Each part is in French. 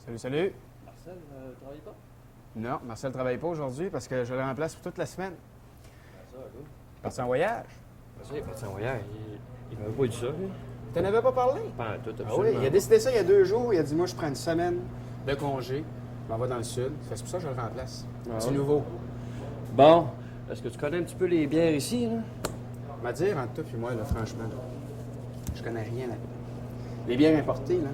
Salut, salut. Marcel, travaille pas? Non, Marcel ne travaille pas aujourd'hui parce que je le remplace pour toute la semaine. Ça, cool. Parti en voyage. Ça, il est parti en voyage. Il m'avait pas dit ça, lui. Tu n'en avais pas parlé? Pas tout, Ah oui, absolument. il a décidé ça il y a 2 jours. Il a dit, moi, je prends une semaine de congé. Je m'en vais dans le sud. C'est pour ça que je le remplace. Ah C'est ouais? nouveau. Bon, est-ce que tu connais un petit peu les bières ici, là? Ma dire, entre toi et moi, là, franchement, là, je connais rien là-dedans. Les bières importées, là,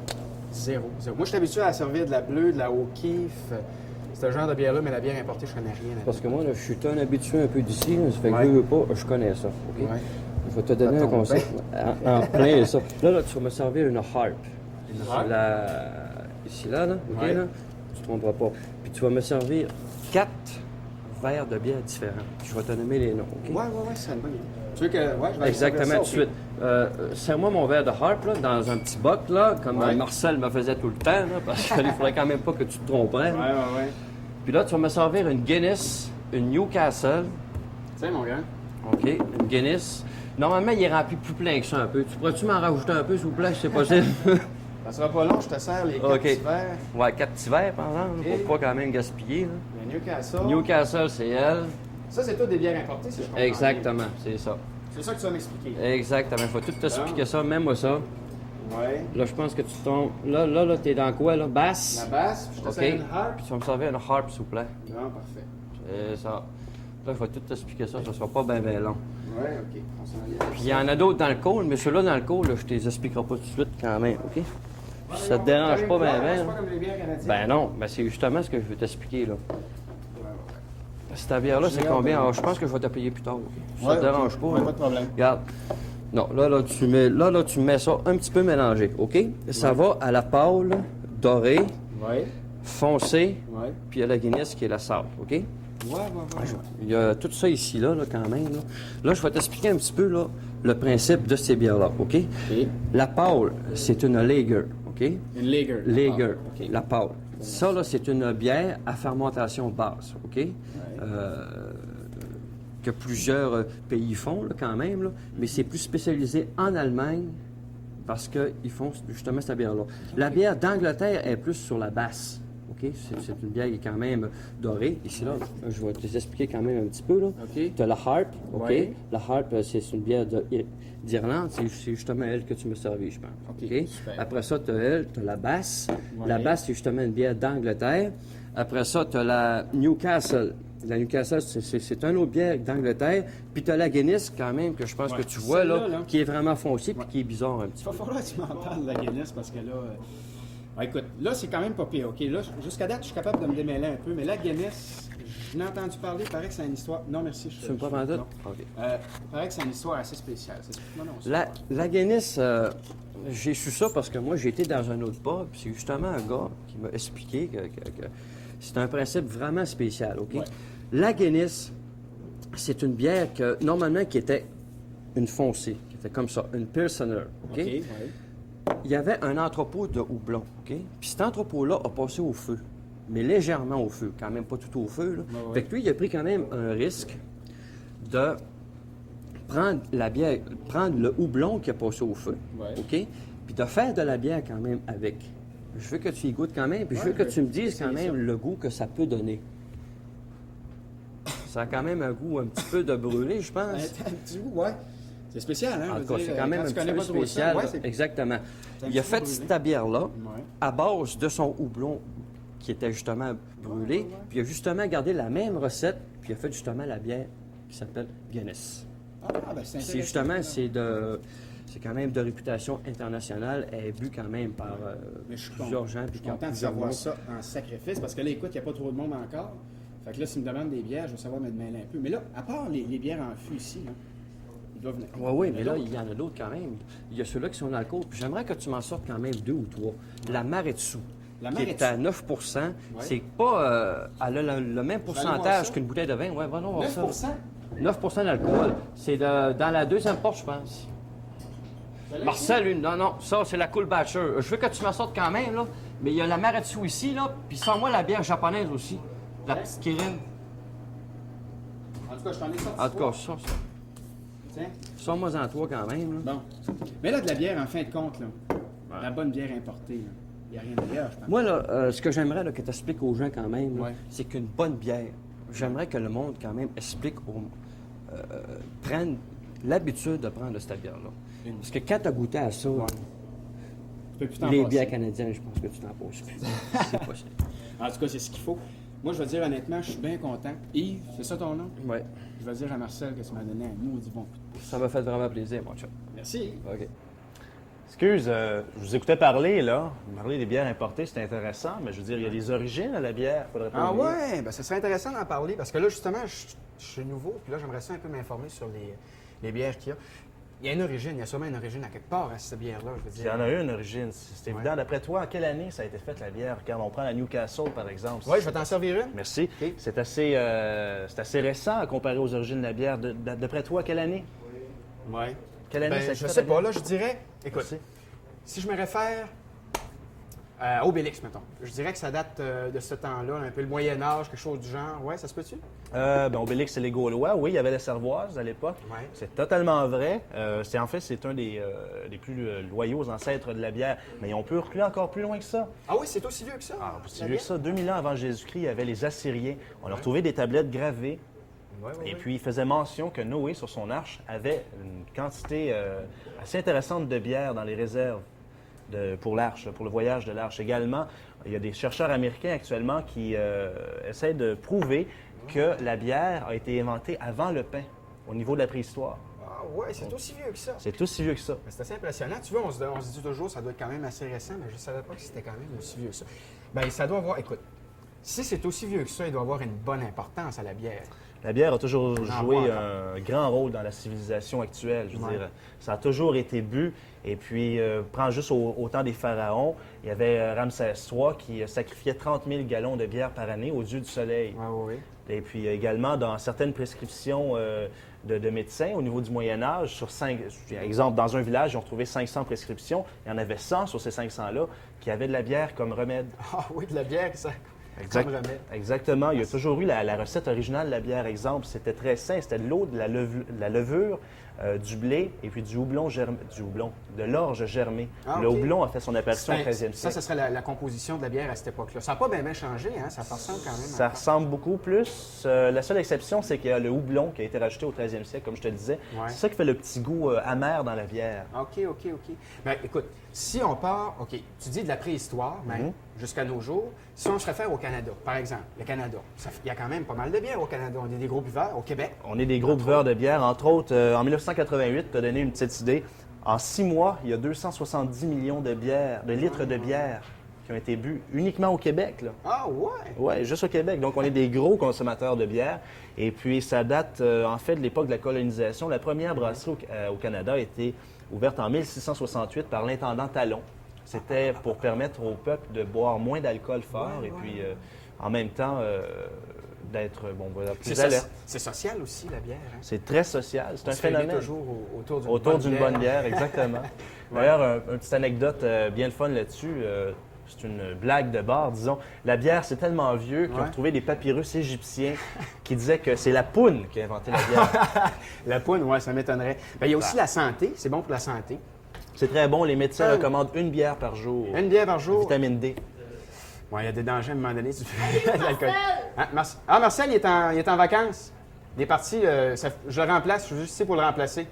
zéro. Moi, je suis habitué à servir de la bleue, de la O'Keeffe. C'est ce genre de bière-là, mais la bière importée, je connais rien là-dedans. Parce que moi, là, je suis un habitué un peu d'ici, là, ça fait que Ouais. je veux pas, je connais ça, OK? Ouais. Je vais te donner Ça un tombe conseil. En plein ça. Là, tu vas me servir une harp. Une C'est harp? Ici, là, OK, Ouais. là? Tu te tromperas pas. Puis tu vas me servir 4 verres de bière différents. Je vais te nommer les noms, OK? Ouais, c'est une bonne idée. Tu veux que. Ouais, je vais Exactement, servir tout de ça, suite. Serre-moi mon verre de harp là, dans un petit boc, là, comme Ouais. Marcel me faisait tout le temps, là, parce qu'il faudrait quand même pas que tu te tromperais. OK. là. Ouais. Puis là, tu vas me servir une Guinness, une Newcastle, Tiens, mon gars. OK, une Guinness. Normalement, il est rempli plus plein que ça un peu. Tu pourrais-tu m'en rajouter un peu, s'il vous plaît, si c'est possible? Ça sera pas long, je te sers les 4 OK. petits verres. Ouais, 4 petits verres, par exemple, OK. pour pas quand même gaspiller. Là. Le Newcastle. Newcastle, c'est elle. Ça, c'est tout des bières importées, si je comprends bien. Exactement, c'est ça. C'est ça que tu vas m'expliquer. Exactement, il faut tout t'expliquer ça, même moi ça. Ouais. Là, je pense que tu tombes. Là, t'es dans quoi, là? Basse? La basse, puis je te OK. sers une harpe. Puis tu vas me servir une harpe, s'il vous plaît. Non, parfait. C'est ça. Là, je vais tout t'expliquer ça, ça sera pas bien long. Ouais, OK. On s'en vient. Puis il y en a d'autres dans le call, mais ceux-là dans le call, là, je te les expliquerai pas tout de suite quand même, OK? Puis ça te dérange pas bien, C'est pas comme les bières canadiennes. Ben non, ben c'est justement ce que je veux t'expliquer, là. Ouais. Cette bière-là, c'est J'ai combien? hâte de- Alors, je pense que je vais te payer plus tard. OK? Ça Ouais, te dérange OK. pas, Ouais, hein? pas de problème. Regarde. Non, là, tu mets ça un petit peu mélangé, OK? Ça va à la pâle, dorée, Ouais. foncée, Ouais. puis à la Guinness qui est la sable, OK? Ouais. Il y a tout ça ici, là, quand même. Là, je vais t'expliquer un petit peu là, le principe de ces bières-là, OK? OK. La pâle, c'est une lager, OK? Une lager. Lager, Ah, OK. la pâle. Ça, là, c'est une bière à fermentation basse, OK? Que plusieurs pays font, là, quand même, là, mais c'est plus spécialisé en Allemagne parce qu'ils font justement cette bière-là. La bière d'Angleterre est plus sur la basse, OK? C'est une bière qui est quand même dorée. Ici, là, je vais te expliquer quand même un petit peu, là. OK. Tu as la harp, OK? Ouais. La harp, c'est une bière d'Irlande. C'est justement elle que tu me servis, je pense. OK, super. Après ça, tu as elle, tu as la basse. Ouais. La basse, c'est justement une bière d'Angleterre. Après ça, tu as la Newcastle. La Newcastle, c'est un autre bière d'Angleterre. Puis tu as la Guinness, quand même, que je pense Ouais. que tu vois, là, Celle-là, là. qui est vraiment foncée puis qui est bizarre un petit Il va peu. falloir que tu m'en parles de la Guinness parce que là. Écoute, là, c'est quand même pas pire. OK, là, jusqu'à date, je suis capable de me démêler un peu, mais la Guinness, je n'ai entendu parler, il paraît que c'est une histoire. Non, merci. Tu me pas vendu? non. OK. Il paraît que c'est une histoire assez spéciale. Non, c'est La Guinness, j'ai su ça parce que moi, j'ai été dans un autre pub. Puis c'est justement un gars qui m'a expliqué que c'est un principe vraiment spécial, OK? Ouais. La Guinness, c'est une bière que, normalement, qui était une foncée, qui était comme ça, une Pilsener, OK? OK, ouais. Il y avait un entrepôt de houblon, OK? Puis cet entrepôt-là a passé au feu, mais légèrement au feu, quand même pas tout au feu, là. Ouais, ouais. Fait que lui, il a pris quand même un risque de prendre la bière, prendre le houblon qui a passé au feu, Ouais. OK? Puis de faire de la bière quand même avec. Je veux que tu y goûtes quand même, puis je Ouais, veux que je tu me vais dises quand essayer même ça. le goût que ça peut donner. Ça a quand même un goût un petit peu de brûlé, je pense. Un petit goût, ouais. C'est spécial, hein? En je tout cas, veux dire, c'est quand même tu un connais petit peu pas trop ça, spécial. ouais, là. c'est- Exactement. c'est un Il a petit peu fait brûlé. cette bière-là Ouais. à base de son houblon qui était justement brûlé. Ouais. Puis il a justement gardé la même recette, puis il a fait justement la bière qui s'appelle Guinness. Ah, ben c'est C'est intéressant. justement, c'est quand même de réputation internationale. Elle est vue quand même par Mais je suis plusieurs gens. Je Puis suis content de plusieurs savoir mots. ça en sacrifice parce que là, écoute, il n'y a pas trop de monde encore. Fait que là, s'ils me demandent des bières, je vais savoir me démêler un peu. Mais là, à part les bières en fût ici, là, ils doivent venir. Oui, mais là, il y en a d'autres quand même. Il y a ceux-là qui sont dans le cours. Puis j'aimerais que tu m'en sortes quand même 2 ou 3. La Maretsu, La qui est Maretsu. à 9 c'est pas... elle a le même voir pourcentage ça. qu'une bouteille de vin. Ouais, va donc voir ça. 9%? 9 d'alcool. C'est dans la deuxième porte, je pense. Marcel, non, ça, c'est la Cool Batcher. Je veux que tu m'en sortes quand même, là. Mais il y a la Maretsu ici, là. Puis sans-moi la bière japonaise aussi. La petite Kirin. En tout cas, je t'en ai sorti. En tout cas, ça. Tiens. Sors-moi en toi quand même, là. Bon. Mais là, de la bière, en fin de compte, là, la bonne bière importée, là, Il n'y a rien de meilleur, je pense. Moi, là, ce que j'aimerais là, que tu expliques aux gens quand même, là, Ouais. c'est qu'une bonne bière, j'aimerais que le monde quand même explique, prenne l'habitude de prendre de cette bière-là. Parce que quand tu as goûté à ça, Tu peux plus t'en les passer. bières canadiennes, je pense que tu t'en passes plus. C'est possible. En tout cas, c'est ce qu'il faut. Moi, je vais dire honnêtement, je suis bien content. Yves, c'est ça ton nom? Oui. Je vais dire à Marcel que tu m'as donné un maudit bon coup de pouce. Ça m'a fait vraiment plaisir, mon chat. Merci. OK. Excuse, je vous écoutais parler, là. Vous parlez des bières importées, c'est intéressant, mais je veux dire, il y a des origines à la bière, faudrait pas Ah oublier. ouais, ben ça serait intéressant d'en parler parce que là, justement, je suis nouveau, puis là, j'aimerais ça un peu m'informer sur les bières qu'il y a. Il y a une origine, il y a sûrement une origine à quelque part à cette bière-là, je veux Il y dire. en a une origine, c'est Ouais. évident. D'après toi, en quelle année ça a été fait la bière? Quand on prend la Newcastle, par exemple. Oui, je vais t'en servir une. Merci. OK. C'est assez récent à comparer aux origines de la bière. D'après toi, quelle année? Oui. Quelle année ça a été Je fait, sais la pas, bière? là, je dirais, écoute, Merci. si je me réfère à Obélix, mettons, je dirais que ça date de ce temps-là, un peu le Moyen-Âge, quelque chose du genre. Ouais, ça se peut-tu? Obélix, c'est les Gaulois. Oui, il y avait la Cervoise à l'époque. Ouais. C'est totalement vrai. C'est un des plus loyaux ancêtres de la bière. Mais on peut reculer encore plus loin que ça. Ah oui, c'est aussi vieux que ça. C'est la vieux que bière? ça. 2000 ans avant Jésus-Christ, il y avait les Assyriens. On a retrouvé des tablettes gravées. Ouais, ouais, Et ouais. puis, il faisait mention que Noé, sur son arche, avait une quantité assez intéressante de bière dans les réserves pour l'arche, pour le voyage de l'arche. Également, il y a des chercheurs américains actuellement qui essaient de prouver que la bière a été inventée avant le pain, au niveau de la préhistoire. Ah ouais, c'est aussi vieux que ça. C'est aussi vieux que ça. Mais c'est assez impressionnant. Tu vois, on se dit toujours ça doit être quand même assez récent, mais je ne savais pas que c'était quand même aussi vieux que ça. Bien, ça doit avoir... Écoute, si c'est aussi vieux que ça, il doit avoir une bonne importance à la bière. La bière a toujours On en joué boit un grand rôle dans la civilisation actuelle. Je veux Ouais. dire, ça a toujours été bu. Et puis, prends juste au temps des pharaons, il y avait Ramsès III qui sacrifiait 30 000 gallons de bière par année au dieu du soleil. Oui, oui, oui. Et puis également, dans certaines prescriptions de médecins au niveau du Moyen Âge, exemple, dans un village, ils ont trouvé 500 prescriptions. Il y en avait 100 sur ces 500-là qui avaient de la bière comme remède. Ah oui, de la bière, ça. Exact- Comme remède. Exactement. Il y a toujours eu la recette originale de la bière. Exemple, c'était très sain. C'était de l'eau, de la levure, du blé et puis de l'orge germée. Ah, Le ok. houblon a fait son apparition au 13e siècle. Ça, ce serait la composition de la bière à cette époque-là. Ça n'a pas bien changé, hein? Ça ressemble quand même. Ça ressemble beaucoup plus. La seule exception, c'est qu'il y a le houblon qui a été rajouté au 13e siècle, comme je te disais. Ouais. C'est ça qui fait le petit goût amer dans la bière. OK. Bien, écoute, si on part, OK, tu dis de la préhistoire, mais jusqu'à nos jours, si on se réfère au Canada, par exemple, le Canada, il y a quand même pas mal de bière au Canada. On est des gros buveurs au Québec. On est des gros buveurs de bière. Entre autres, en 1988, tu as donné une petite idée. En 6 mois, il y a 270 millions de litres de bière qui ont été bu uniquement au Québec, là. Ah ouais! Oui, juste au Québec. Donc, on est des gros consommateurs de bière. Et puis, ça date, en fait, de l'époque de la colonisation. La première brasserie au Canada a été ouverte en 1668 par l'intendant Talon. C'était pour permettre au peuple de boire moins d'alcool fort et puis, en même temps, d'être plus alerte. C'est social aussi, la bière. Hein? C'est très social. C'est On un se réunit phénomène. toujours autour Autour d'une bonne bière. bière, exactement. D'ailleurs, une petite anecdote bien le fun là-dessus. C'est une blague de bar, disons. La bière, c'est tellement vieux qu'ils ont Ouais. retrouvé des papyrus égyptiens qui disaient que c'est la poune qui a inventé la bière. La poune, oui, ça m'étonnerait. Bien, il y a aussi la santé. C'est bon pour la santé. C'est très bon. Les médecins Oh. recommandent une bière par jour. Une bière par jour. Vitamine D. Ouais, il y a des dangers à un moment donné. Tu fais de l'alcool. Marcel, il est en vacances. Il est parti. Je le remplace. Je suis juste ici pour le remplacer.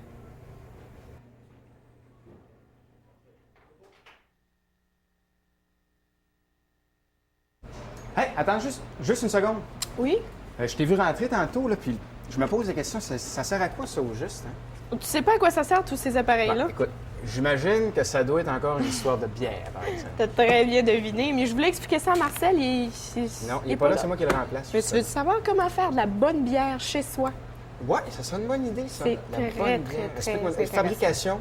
Hey, attends juste une seconde. Oui? Je t'ai vu rentrer tantôt, là, puis je me pose la question, ça sert à quoi ça au juste? Hein? Tu sais pas à quoi ça sert tous ces appareils-là? Bon, écoute, j'imagine que ça doit être encore une histoire de bière, par exemple. T'as très bien deviné, mais je voulais expliquer ça à Marcel. Non, il n'est pas là, c'est moi qui le remplace. Mais tu veux savoir comment faire de la bonne bière chez soi? Ouais, ça serait une bonne idée, ça. C'est La très, bonne très, bière. très Explique-moi. intéressant. Fabrication,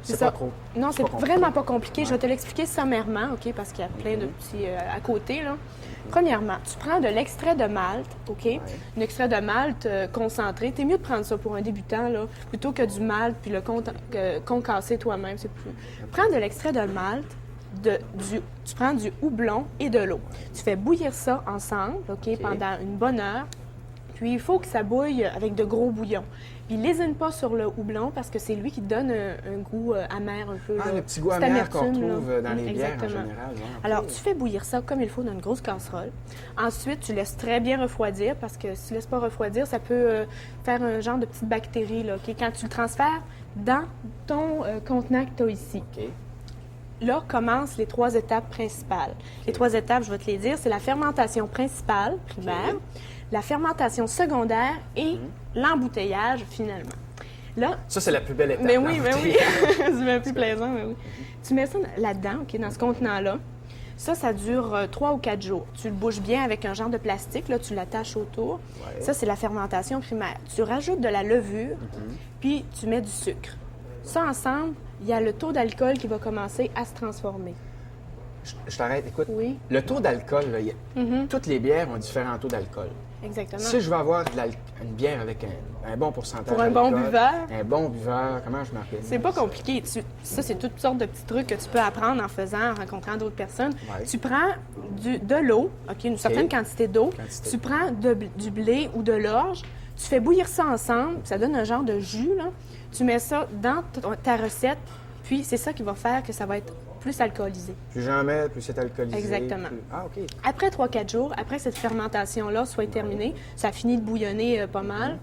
c'est ça. pas trop. Non, c'est pas compliqué. vraiment pas compliqué. Je vais te l'expliquer sommairement, OK? Parce qu'il y a plein de petits à côté, là. Premièrement, tu prends de l'extrait de malt, OK? Un extrait de malt concentré. T'es mieux de prendre ça pour un débutant, là, plutôt que du malt puis le concasser toi-même. C'est plus... Prends de l'extrait de malt, tu prends du houblon et de l'eau. Tu fais bouillir ça ensemble, OK, pendant une bonne heure. Puis il faut que ça bouille avec de gros bouillons. Puis lésine pas sur le houblon parce que c'est lui qui donne un goût amer un peu. Ah, là. le petit goût Cette amer qu'on amertume, là. retrouve dans les bières en Exactement. général. Ouais, ok. Alors, tu fais bouillir ça comme il faut dans une grosse casserole. Ensuite, tu laisses très bien refroidir parce que si tu ne laisses pas refroidir, ça peut faire un genre de petite bactérie. Là, ok? Quand tu le transfères dans ton contenant que tu as ici. OK. Là, commencent les 3 étapes principales. Les 3 étapes, je vais te les dire, c'est la fermentation principale, primaire, la fermentation secondaire et l'embouteillage, finalement. Là, Ça, c'est la plus belle étape. mais oui, là. mais oui. C'est même plus plaisant, mais oui. Tu mets ça là-dedans, OK, dans ce contenant-là. Ça dure 3 ou 4 jours. Tu le bouges bien avec un genre de plastique, là, tu l'attaches autour. Ouais. Ça, c'est la fermentation primaire. Tu rajoutes de la levure, puis tu mets du sucre. Ça, ensemble, il y a le taux d'alcool qui va commencer à se transformer. Je t'arrête, écoute. Oui. Le taux d'alcool, là, toutes les bières ont différents taux d'alcool. Exactement. Si je veux avoir une bière avec un bon pourcentage Pour un bon d'alcool, buveur. Un bon buveur, comment je m'organise? C'est pas compliqué. Ça, c'est toutes sortes de petits trucs que tu peux apprendre en faisant, en rencontrant d'autres personnes. Ouais. Tu prends de l'eau, OK, une certaine quantité d'eau. Quantité. Tu prends du blé ou de l'orge. Tu fais bouillir ça ensemble. Ça donne un genre de jus, là. Tu mets ça dans ta recette. Puis, c'est ça qui va faire que ça va être plus alcoolisé. Plus j'en mets, plus c'est alcoolisé. Exactement. Ah, OK. Après 3-4 jours, après cette fermentation-là soit terminée, ça a fini de bouillonner pas mal,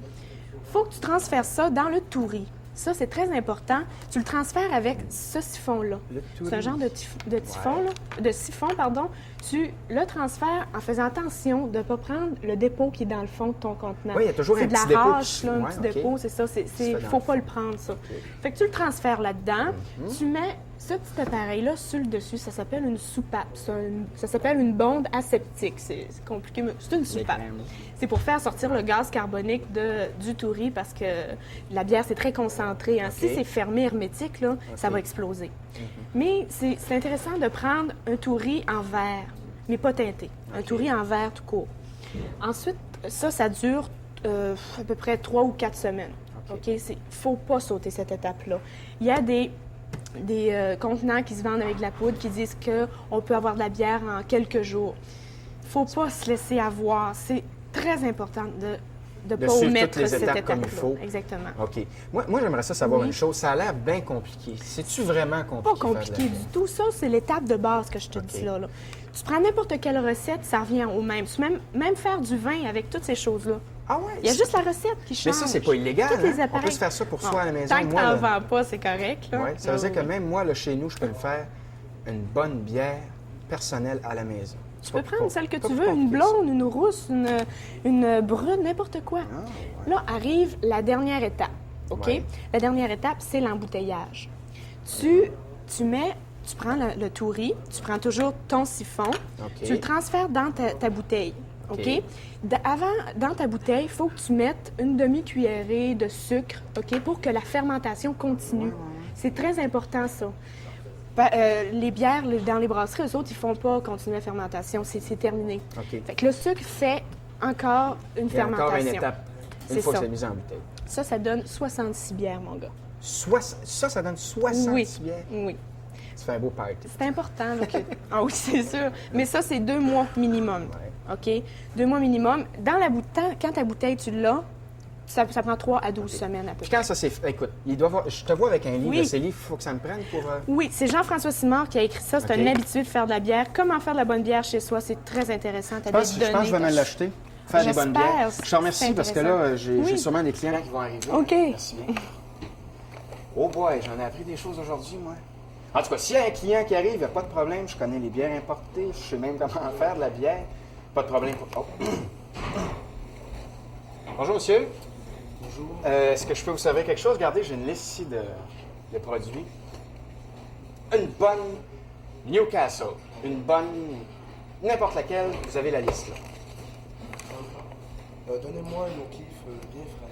il faut que tu transfères ça dans le tourri. Ça, c'est très important. Tu le transfères avec ce siphon-là. Le tourri. C'est un genre de siphon, là, de siphon, pardon. Tu le transfères en faisant attention de ne pas prendre le dépôt qui est dans le fond de ton contenant. Oui, il y a toujours c'est un de la petit dépôt râche, qui- là, un ouais, petit OK. dépôt, c'est ça. fait Il ne dans faut le pas le prendre, ça. Fait que tu le transfères là-dedans. Tu mets ce petit appareil-là sur le dessus. Ça s'appelle une soupape. Ça s'appelle une bonde aseptique. C'est compliqué, mais c'est une soupape. C'est pour faire sortir le gaz carbonique du tourri parce que la bière, c'est très concentré. Hein. Si OK. c'est fermé hermétique, là, ça va exploser. Mais c'est intéressant de prendre un tourri en verre, mais pas teinté. Un tourri en verre tout court. Ensuite, ça dure à peu près 3 ou 4 semaines. OK? Il ne faut pas sauter cette étape-là. Il y a des contenants qui se vendent avec de la poudre qui disent qu'on peut avoir de la bière en quelques jours. Il ne faut pas se laisser avoir. C'est très important de ne pas suivre omettre toutes les cette étapes étape-là. comme il faut. Exactement. OK. Moi j'aimerais ça savoir Oui. une chose. Ça a l'air bien compliqué. C'est-tu vraiment compliqué? Pas faire de la compliqué bière? du tout. Ça, c'est l'étape de base que je te dis là. Tu prends n'importe quelle recette, ça revient au même. Tu peux même faire du vin avec toutes ces choses-là. Ah ouais? Il y a juste la recette qui change. Mais ça, c'est pas illégal. Tous les hein? On appareils. peut se faire ça pour soi à la maison. Tant que Moi, t'en là- vends pas, c'est correct. Là. Ouais, ça veut Ah dire que oui. même moi, là, chez nous, je peux me faire une bonne bière personnelle à la maison. Tu peux prendre celle que tu veux, une blonde, une rousse, une brune, n'importe quoi. Là arrive la dernière étape, OK? Ouais. La dernière étape, c'est l'embouteillage. Tu prends le tourri, tu prends toujours ton siphon, OK. tu le transfères dans ta bouteille, OK? OK. Dans ta bouteille, il faut que tu mettes une demi-cuillerée de sucre, OK? Pour que la fermentation continue. C'est très important, ça. Les bières dans les brasseries, eux autres, ils font pas continuer la fermentation. C'est terminé. OK. Fait que le sucre fait encore une Il y a fermentation. encore une étape une C'est fois ça. que c'est mis en bouteille. Ça donne 66 bières, mon gars. Ça donne 60 Oui. bières. Oui. Tu fais un beau party. C'est important. Là, Ah oui, c'est sûr. Mais ça, c'est 2 mois minimum. OK? 2 mois minimum. Dans la bouteille, quand ta bouteille, tu l'as, ça prend 3 à 12 semaines à peu Puis près. quand ça s'est fait, écoute, je te vois avec un livre Oui. de ces livres, il faut que ça me prenne pour... Oui, c'est Jean-François Simard qui a écrit ça. C'est OK. un habitué de faire de la bière. Comment faire de la bonne bière chez soi, c'est très intéressant. Je pense que je vais me l'acheter. Faire des bonnes J'espère. bières. Je te remercie C'est parce que intéressant. là, j'ai Oui. sûrement des clients qui vont arriver. OK. Merci bien. Oh boy, j'en ai appris des choses aujourd'hui, moi. En tout cas, s'il y a un client qui arrive, il n'y a pas de problème. Je connais les bières importées. Je sais même comment faire de la bière. Pas de problème. Oh. Bonjour, monsieur. Bonjour. Est-ce que je peux vous servir quelque chose? Regardez, j'ai une liste ici de produits. Une bonne Newcastle. Une bonne... N'importe laquelle, vous avez la liste là. Donnez-moi une kiff bien fraîche.